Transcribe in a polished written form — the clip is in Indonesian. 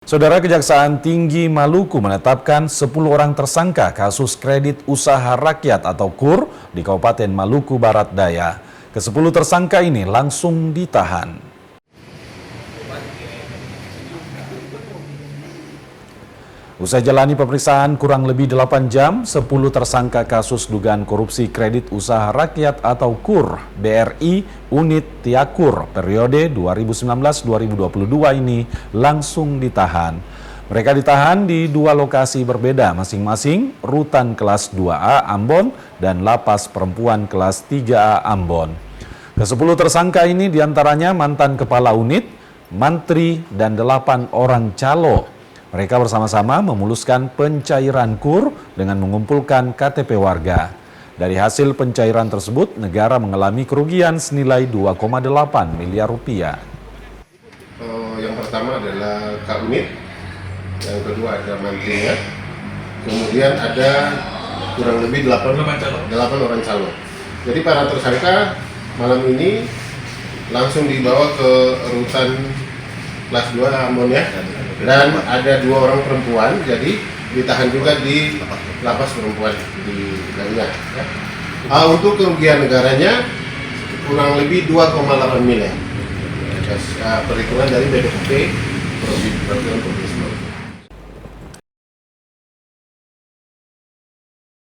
Saudara, Kejaksaan Tinggi Maluku menetapkan 10 orang tersangka kasus kredit usaha rakyat atau KUR di Kabupaten Maluku Barat Daya. Ke-10 tersangka ini langsung ditahan. Usai jalani pemeriksaan kurang lebih 8 jam, 10 tersangka kasus dugaan korupsi kredit usaha rakyat atau KUR BRI Unit Tiakur periode 2019-2022 ini langsung ditahan. Mereka ditahan di dua lokasi berbeda masing-masing, Rutan Kelas 2A Ambon dan Lapas Perempuan Kelas 3A Ambon. Ke-10 tersangka ini diantaranya mantan kepala unit, mantri, dan 8 orang calo. Mereka bersama-sama memuluskan pencairan KUR dengan mengumpulkan KTP warga. Dari hasil pencairan tersebut, negara mengalami kerugian senilai 2,8 miliar rupiah. Yang pertama adalah Kak Unit, yang kedua ada mantrinya, kemudian ada kurang lebih 8 orang calon. Jadi para tersangka malam ini langsung dibawa ke Rutan Kelas 2 Ambon ya. Dan ada 2 orang perempuan, jadi ditahan juga di Lapas Perempuan di dalamnya. Ya. Untuk kerugian negaranya kurang lebih 2,8 miliar. Perhitungan dari BPKP Provinsi